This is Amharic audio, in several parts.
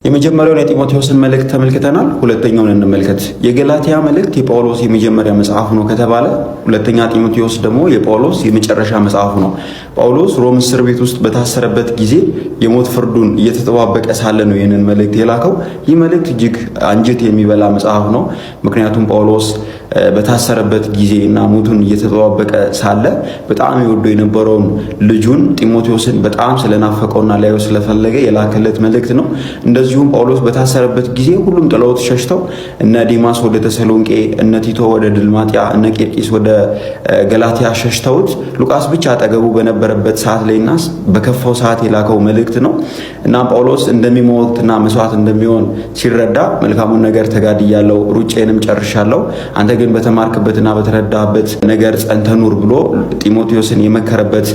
የመጀመሪያውን የጢሞቴዎስን መልእክት ተመልክተናል። ሁለተኛውን እንመልከት። የገላትያ መልእክት የጳውሎስ የመጀመሪያ መጽሐፉ ነው ከተባለ ሁለተኛ ጢሞቴዎስ ደግሞ የጳውሎስ የመጨረሻ መጽሐፉ ነው። ጳውሎስ ሮም እስር ቤት ውስጥ በታሰረበት ጊዜ የሞት ፍርዱን እየተጠባበቀ ሳለ ነው ይህንን መልእክት የላከው። ይህ መልእክት እጅግ አንጀት የሚበላ መጽሐፍ ነው። ምክንያቱም ጳውሎስ በታሰረበት ጊዜ እና ሞቱን እየተጠባበቀ ሳለ በጣም ይወደው የነበረውን ልጁን ጢሞቴዎስን በጣም ስለናፈቀውና ላዩ ስለፈለገ የላከለት መልእክት ነው። እንደዚሁም ጳውሎስ በታሰረበት ጊዜ ሁሉም ጥለውት ሸሽተው እነ ዲማስ ወደ ተሰሎንቄ፣ እነ ቲቶ ወደ ድልማጥያ፣ እነ ቄርቂስ ወደ ገላትያ ሸሽተውት ሉቃስ ብቻ አጠገቡ በነበረበት ሰዓት ላይና በከፋው ሰዓት የላከው መልእክት ነው እና ጳውሎስ እንደሚሞትና መስዋዕት እንደሚሆን ሲረዳ መልካሙን ነገር ተጋድያለሁ፣ ሩጬንም ጨርሻለሁ፣ አንተ ግን በተማርክበትና በተረዳህበት ነገር ጸንተህ ኑር ብሎ ጢሞቴዎስን የመከረበት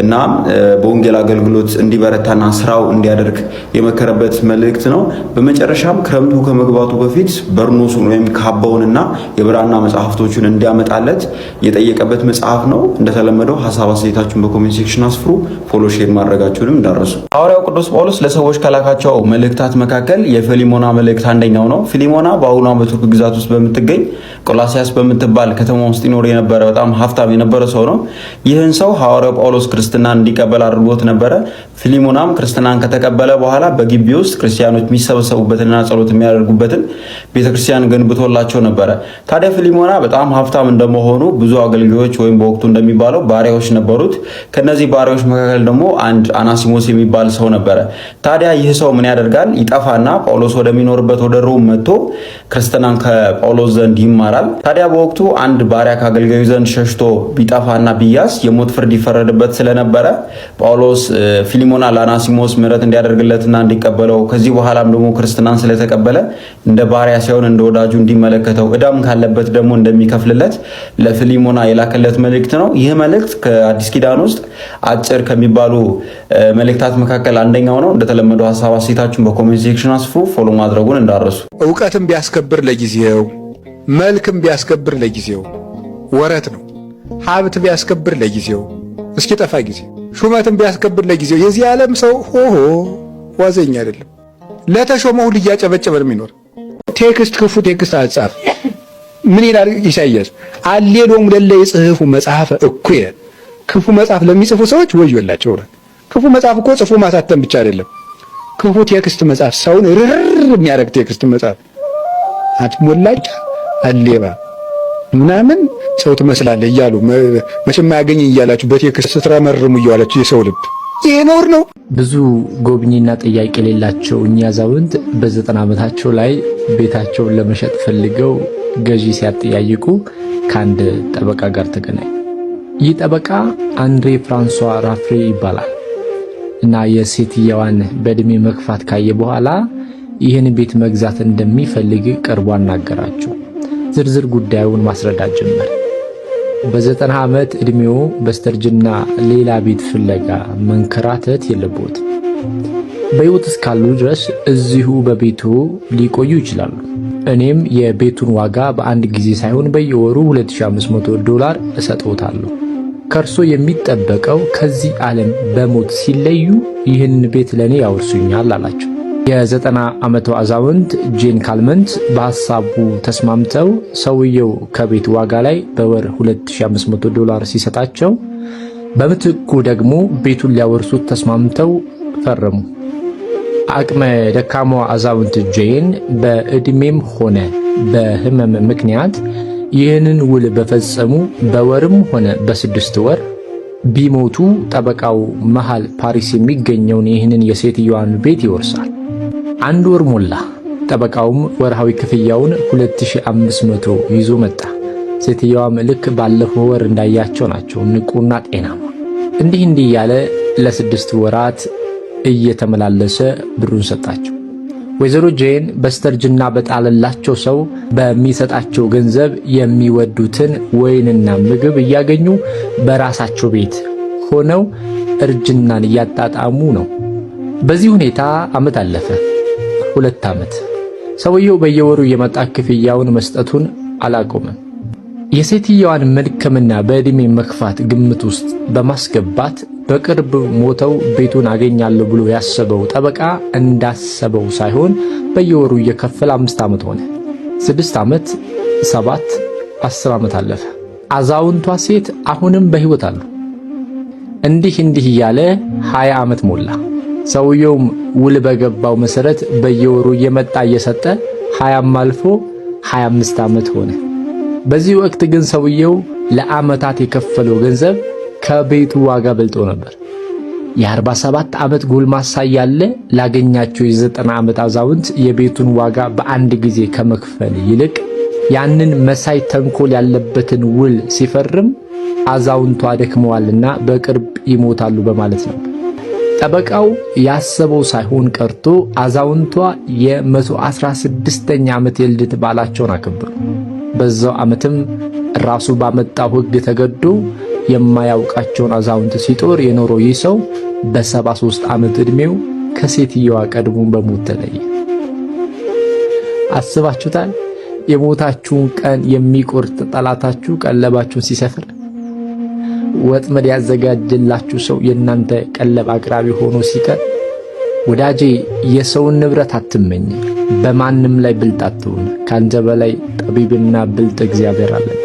እና በወንጌል አገልግሎት እንዲበረታና ስራው እንዲያደርግ የመከረበት መልእክት ነው። በመጨረሻም ክረምቱ ከመግባቱ በፊት በርኖሱን ወይም ካባውንና የብራና መጽሐፍቶቹን እንዲያመጣለት የጠየቀበት መጽሐፍ ነው። እንደተለመደው ሐሳብ አስተያየታችሁን በኮሜንት ሴክሽን አስፍሩ። ፎሎ፣ ሼር ማድረጋችሁንም እንዳረሱ። ሐዋርያው ቅዱስ ጳውሎስ ለሰዎች ከላካቸው መልእክታት መካከል የፊሊሞና መልእክት አንደኛው ነው። ፊሊሞና በአሁኗ በቱርክ ግዛት ውስጥ በምትገኝ ቆላሲያስ በምትባል ከተማ ውስጥ ይኖር የነበረ በጣም ሀብታም የነበረ ሰው ነው። ይህን ሰው ሐዋርያው ጳውሎስ ክርስትናን እንዲቀበል አድርጎት ነበረ። ፊሊሞናም ክርስትናን ከተቀበለ በኋላ በግቢ ውስጥ ክርስቲያኖች የሚሰበሰቡበትንና ጸሎት የሚያደርጉበትን ቤተክርስቲያን ገንብቶላቸው ነበረ። ታዲያ ፊሊሞና በጣም ሀብታም እንደመሆኑ ብዙ አገልጋዮች ወይም በወቅቱ እንደሚባለው ባሪያዎች ነበሩት። ከነዚህ ባሪያዎች መካከል ደግሞ አንድ አናሲሞስ የሚባል ሰው ነበረ። ታዲያ ይህ ሰው ምን ያደርጋል? ይጠፋና ጳውሎስ ወደሚኖርበት ወደ ሮም መጥቶ ክርስትናን ከጳውሎስ ዘንድ ይማራል። ታዲያ በወቅቱ አንድ ባሪያ ከአገልጋዩ ዘንድ ሸሽቶ ቢጠፋና ቢያዝ የሞት ፍርድ ይፈረድበት ስለነበረ ጳውሎስ ፊሊሞና ለአናሲሞስ ምሕረት እንዲያደርግለትና እንዲቀበለው ከዚህ በኋላም ደግሞ ክርስትናን ስለተቀበለ እንደ ባሪያ ሳይሆን እንደ ወዳጁ እንዲመለከተው ዕዳም ካለበት ደግሞ እንደሚከፍልለት ለፊሊሞና የላከለት መልእክት ነው። ይህ መልእክት ከአዲስ ኪዳን ውስጥ አጭር ከሚባሉ መልእክታት መካከል አንደኛው ነው። እንደተለመደው ሐሳብ አስተያየታችሁን በኮሜንት ሴክሽን አስፍሩ። ፎሎ ማድረጉን እንዳረሱ። ዕውቀትም ቢያስከብር ለጊዜው፣ መልክም ቢያስከብር ለጊዜው ወረት ነው። ሀብት ቢያስከብር ለጊዜው እስኪጠፋ ጊዜ፣ ሹመትም ቢያስከብር ለጊዜው። የዚህ ዓለም ሰው ሆሆ ዋዘኛ አይደለም። ለተሾመው ሁሉ እያጨበጨበ ነው የሚኖር። ቴክስት ክፉ ቴክስት አጻፍ ምን ይላል ኢሳይያስ? አሌሎም ለለ ይጽፉ መጽሐፈ እኩየ። ክፉ መጽሐፍ ለሚጽፉ ሰዎች ወዮላቸው። ክፉ መጽሐፍ እኮ ጽፎ ማሳተም ብቻ አይደለም። ክፉ ቴክስት መጽሐፍ፣ ሰውን ርር የሚያደርግ ቴክስት መጽሐፍ፣ አትሞላጭ አሌባ ምናምን ሰው ትመስላለህ እያሉ መቼም ማያገኝ እያላችሁ በቴክስት ስትረመርሙ እያላችሁ የሰው ልብ ይሄ ኖር ነው። ብዙ ጎብኚና ጥያቄ የሌላቸው እኚህ አዛውንት በ90 ዓመታቸው ላይ ቤታቸውን ለመሸጥ ፈልገው ገዢ ሲያጠያይቁ ከአንድ ጠበቃ ጋር ተገናኙ። ይህ ጠበቃ አንድሬ ፍራንሷ ራፍሬ ይባላል እና የሴትየዋን በእድሜ መግፋት ካየ በኋላ ይህን ቤት መግዛት እንደሚፈልግ ቀርቦ አናገራቸው። ዝርዝር ጉዳዩን ማስረዳት ጀመረ። በ90 ዓመት እድሜው በስተርጅና ሌላ ቤት ፍለጋ መንከራተት የለበትም። በሕይወት እስካሉ ድረስ እዚሁ በቤቱ ሊቆዩ ይችላሉ። እኔም የቤቱን ዋጋ በአንድ ጊዜ ሳይሆን በየወሩ $2500 እሰጥዎታለሁ። ከእርሶ የሚጠበቀው ከዚህ ዓለም በሞት ሲለዩ ይህን ቤት ለኔ ያወርሱኛል አላቸው። የ90 ዓመቷ አዛውንት ጄን ካልመንት በሐሳቡ ተስማምተው ሰውየው ከቤት ዋጋ ላይ በወር $2500 ሲሰጣቸው በምትኩ ደግሞ ቤቱን ሊያወርሱት ተስማምተው ፈረሙ። አቅመ ደካማዋ አዛውንት ጄን በእድሜም ሆነ በሕመም ምክንያት ይህንን ውል በፈጸሙ በወርም ሆነ በ6 ወር ቢሞቱ ጠበቃው መሃል ፓሪስ የሚገኘውን ይህንን የሴትዮዋን ቤት ይወርሳል። 1 ወር ሞላ። ጠበቃውም ወርሃዊ ክፍያውን 2500 ይዞ መጣ። ሴትዮዋም ልክ ባለፈው ወር እንዳያቸው ናቸው፣ ንቁና ጤናማ። እንዲህ እያለ ለ6 ወራት እየተመላለሰ ብሩን ሰጣቸው። ወይዘሮ ጄን በስተርጅና በጣለላቸው ሰው በሚሰጣቸው ገንዘብ የሚወዱትን ወይንና ምግብ እያገኙ በራሳቸው ቤት ሆነው እርጅናን እያጣጣሙ ነው። በዚህ ሁኔታ ዓመት አለፈ። 2 ዓመት። ሰውየው በየወሩ የመጣ ክፍያውን መስጠቱን አላቆመም። የሴትየዋን መልክምና በዕድሜ መክፋት ግምት ውስጥ በማስገባት በቅርብ ሞተው ቤቱን አገኛለሁ ብሎ ያሰበው ጠበቃ እንዳሰበው ሳይሆን በየወሩ እየከፈለ 5 ዓመት ሆነ። 6 ዓመት፣ 7፣ 10 ዓመት አለፈ። አዛውንቷ ሴት አሁንም በሕይወት አሉ። እንዲህ እያለ 20 ዓመት ሞላ። ሰውየውም ውል በገባው መሰረት በየወሩ እየመጣ እየሰጠ 20 አልፎ 25 ዓመት ሆነ። በዚህ ወቅት ግን ሰውየው ለዓመታት የከፈለው ገንዘብ ከቤቱ ዋጋ በልጦ ነበር። የ47 ዓመት ጎልማሳ ያለ ላገኛቸው የ90 ዓመት አዛውንት የቤቱን ዋጋ በአንድ ጊዜ ከመክፈል ይልቅ ያንን መሳይ ተንኮል ያለበትን ውል ሲፈርም አዛውንቷ ደክመዋልና በቅርብ ይሞታሉ በማለት ነው። ጠበቃው ያሰበው ሳይሆን ቀርቶ አዛውንቷ የ116ኛ ዓመት የልደት በዓላቸውን አከበሩ። በዛው ዓመትም ራሱ ባመጣው ሕግ ተገዶ የማያውቃቸውን አዛውንት ሲጦር የኖረው ይህ ሰው በ73 ዓመት ዕድሜው ከሴትየዋ ቀድሞ በሞት ተለየ። አስባችሁታል? የሞታችሁን ቀን የሚቆርጥ ጠላታችሁ ቀለባችሁን ሲሰፍር፣ ወጥመድ ያዘጋጀላችሁ ሰው የእናንተ ቀለብ አቅራቢ ሆኖ ሲቀር። ወዳጄ የሰውን ንብረት አትመኝ፣ በማንም ላይ ብልጥ አትሁን። ካንተ በላይ ጠቢብና ብልጥ እግዚአብሔር አለና።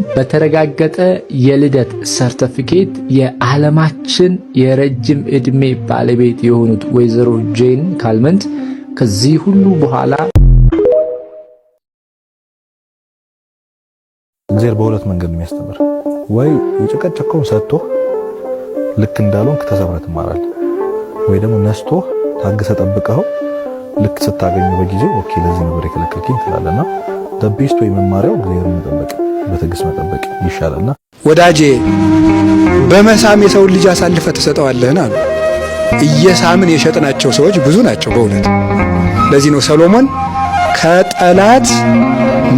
በተረጋገጠ የልደት ሰርተፊኬት የዓለማችን የረጅም ዕድሜ ባለቤት የሆኑት ወይዘሮ ጄን ካልመንት ከዚህ ሁሉ በኋላ እግዚአብሔር በሁለት መንገድ ነው የሚያስተምር። ወይ የጨቀጨቀውን ሰጥቶ ልክ እንዳልሆንክ ተሰብረህ ትማራለህ፣ ወይ ደግሞ ነስቶ ታግሰህ ጠብቀኸው ልክ ስታገኘው በጊዜው ኦኬ ለዚህ ነበር የከለከልከኝ ትላለና ደቤስት ወይ መማሪያው እግዚአብሔርን መጠበቅ በትዕግስት መጠበቅ ይሻላልና። ወዳጄ በመሳም የሰውን ልጅ አሳልፈህ ትሰጠዋለህን አሉ። እየሳምን የሸጥናቸው ሰዎች ብዙ ናቸው በእውነት። ለዚህ ነው ሰሎሞን ከጠላት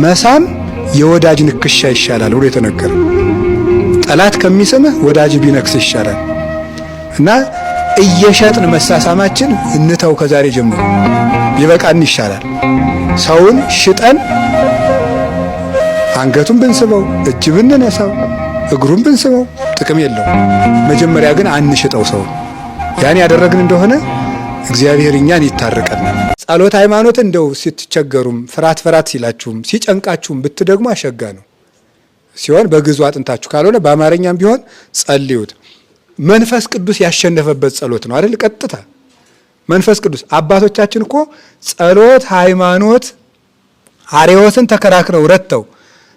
መሳም የወዳጅ ንክሻ ይሻላል ብሎ የተነገረ። ጠላት ከሚስምህ ወዳጅ ቢነክስ ይሻላል። እና እየሸጥን መሳሳማችን እንተው። ከዛሬ ጀምሮ ቢበቃን ይሻላል። ሰውን ሽጠን አንገቱን ብንስበው፣ እጅ ብንነሳው፣ እግሩን ብንስበው ጥቅም የለው። መጀመሪያ ግን አንሽጠው ሰው። ያን ያደረግን እንደሆነ እግዚአብሔር እኛን ይታረቀናል። ጸሎት ሃይማኖት እንደው ስትቸገሩም ፍራት ሲላችሁም ሲጨንቃችሁም ብትደግሙ አሸጋ ነው ሲሆን በግዙ አጥንታችሁ ካልሆነ በአማርኛም ቢሆን ጸልዩት። መንፈስ ቅዱስ ያሸነፈበት ጸሎት ነው አይደል? ቀጥታ መንፈስ ቅዱስ አባቶቻችን እኮ ጸሎት ሃይማኖት አርዮስን ተከራክረው ረተው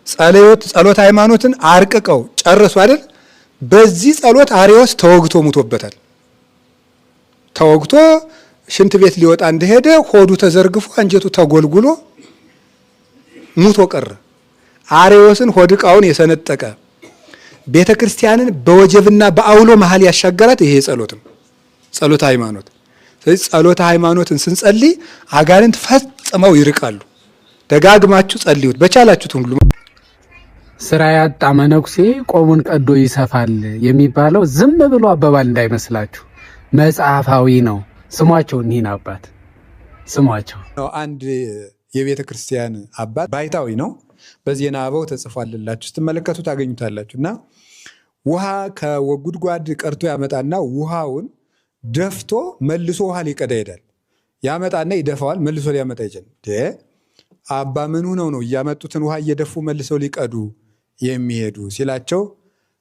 ጸሎት ሃይማኖትን አርቅቀው ጨርሱ አይደል? በዚህ ጸሎት አርዮስ ተወግቶ ሙቶበታል። ተወግቶ ሽንት ቤት ሊወጣ እንደሄደ ሆዱ ተዘርግፎ አንጀቱ ተጎልጉሎ ሙቶ ቀረ። አርዮስን ሆድ ዕቃውን የሰነጠቀ ቤተ ክርስቲያንን በወጀብና በአውሎ መሃል ያሻገራት ይሄ ጸሎት ነው፣ ጸሎተ ሃይማኖት። ስለዚህ ጸሎተ ሃይማኖትን ስንጸልይ አጋንንት ፈጽመው ይርቃሉ። ደጋግማችሁ ጸልዩት በቻላችሁት ሁሉ። ስራ ያጣ መነኩሴ ቆሙን ቀዶ ይሰፋል የሚባለው ዝም ብሎ አባባል እንዳይመስላችሁ፣ መጽሐፋዊ ነው። ስሟቸው እኒህን አባት ስሟቸው። አንድ የቤተ ክርስቲያን አባት ባይታዊ ነው። በዜና አበው ተጽፏልላችሁ ስትመለከቱ ታገኙታላችሁ። እና ውሃ ከጉድጓድ ቀርቶ ያመጣና ውሃውን ደፍቶ መልሶ ውሃ ሊቀዳ ይሄዳል። ያመጣና ይደፋዋል፣ መልሶ ሊያመጣ ይችላል። አባ ምን ሆነው ነው እያመጡትን ውሃ እየደፉ መልሰው ሊቀዱ የሚሄዱ ሲላቸው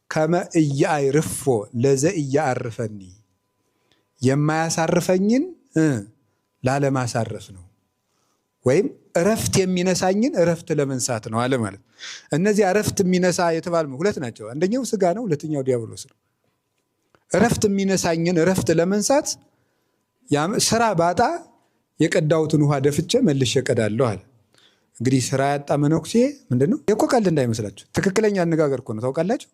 ከመ ኢያዕርፎ ለዘ ኢያዕርፈኒ፣ የማያሳርፈኝን ላለማሳረፍ ነው፣ ወይም እረፍት የሚነሳኝን እረፍት ለመንሳት ነው አለ ማለት። እነዚህ እረፍት የሚነሳ የተባሉ ሁለት ናቸው። አንደኛው ስጋ ነው፣ ሁለተኛው ዲያብሎስ ነው። እረፍት የሚነሳኝን እረፍት ለመንሳት ስራ ባጣ የቀዳሁትን ውሃ ደፍቼ መልሼ እቀዳለሁ አለ። እንግዲህ ስራ ያጣ መነኩሴ ምንድነው? የኮ ቀልድ እንዳይመስላችሁ፣ ትክክለኛ አነጋገር እኮ ነው። ታውቃላችሁ፣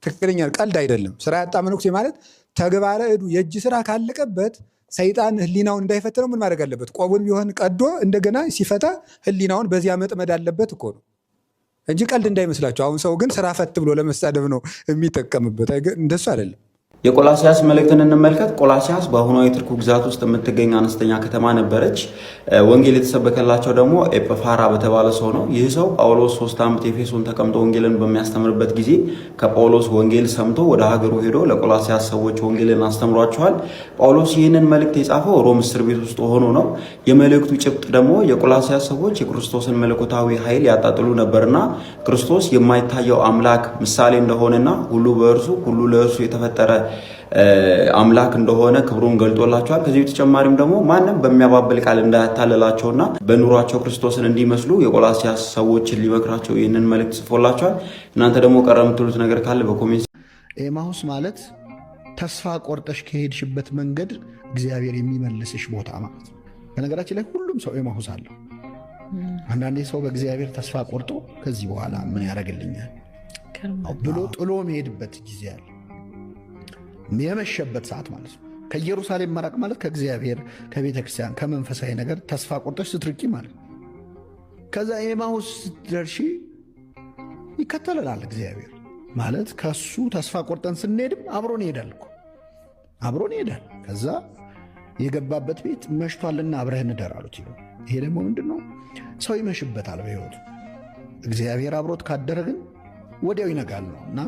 ትክክለኛ ቀልድ አይደለም። ስራ ያጣ መነኩሴ ማለት ተግባረ እዱ የእጅ ስራ ካለቀበት ሰይጣን ህሊናውን እንዳይፈትነው ምን ማድረግ አለበት? ቆቡን ቢሆን ቀዶ እንደገና ሲፈታ ህሊናውን በዚያ መጥመድ አለበት እኮ ነው እንጂ ቀልድ እንዳይመስላችሁ። አሁን ሰው ግን ስራ ፈት ብሎ ለመሳደብ ነው የሚጠቀምበት። እንደሱ አይደለም። የቆላሲያስ መልእክትን እንመልከት። ቆላሲያስ በአሁኗ የቱርክ ግዛት ውስጥ የምትገኝ አነስተኛ ከተማ ነበረች። ወንጌል የተሰበከላቸው ደግሞ ኤጵፋራ በተባለ ሰው ነው። ይህ ሰው ጳውሎስ 3 ዓመት ኤፌሶን ተቀምጦ ወንጌልን በሚያስተምርበት ጊዜ ከጳውሎስ ወንጌል ሰምቶ ወደ ሀገሩ ሄዶ ለቆላሲያስ ሰዎች ወንጌልን አስተምሯቸዋል። ጳውሎስ ይህንን መልእክት የጻፈው ሮም እስር ቤት ውስጥ ሆኖ ነው። የመልእክቱ ጭብጥ ደግሞ የቆላሲያስ ሰዎች የክርስቶስን መለኮታዊ ኃይል ያጣጥሉ ነበርና ክርስቶስ የማይታየው አምላክ ምሳሌ እንደሆነና ሁሉ በእርሱ ሁሉ ለእርሱ የተፈጠረ አምላክ እንደሆነ ክብሩን ገልጦላቸዋል። ከዚህ በተጨማሪም ደግሞ ማንም በሚያባብል ቃል እንዳያታለላቸውና በኑሯቸው ክርስቶስን እንዲመስሉ የቆላሲያስ ሰዎችን ሊመክራቸው ይህንን መልእክት ጽፎላቸዋል። እናንተ ደግሞ ቀረ የምትሉት ነገር ካለ በኮሜንት። ኤማሁስ ማለት ተስፋ ቆርጠሽ ከሄድሽበት መንገድ እግዚአብሔር የሚመልስሽ ቦታ ማለት ነው። በነገራችን ላይ ሁሉም ሰው ኤማሁስ አለው። አንዳንዴ ሰው በእግዚአብሔር ተስፋ ቆርጦ ከዚህ በኋላ ምን ያደርግልኛል ብሎ ጥሎ መሄድበት ጊዜ አለ። የመሸበት ሰዓት ማለት ነው። ከኢየሩሳሌም መራቅ ማለት ከእግዚአብሔር ከቤተ ክርስቲያን ከመንፈሳዊ ነገር ተስፋ ቆርጠሽ ስትርቂ ማለት ነው። ከዛ ኤማሁስ ስትደርሺ ይከተለናል እግዚአብሔር ማለት ከሱ ተስፋ ቆርጠን ስንሄድም አብሮን ይሄዳል እኮ አብሮን ይሄዳል። ከዛ የገባበት ቤት መሽቷልና አብረህ እንደር አሉት። ይሄ ደግሞ ምንድን ነው? ሰው ይመሽበታል በሕይወቱ። እግዚአብሔር አብሮት ካደረ ግን ወዲያው ይነጋል ነው እና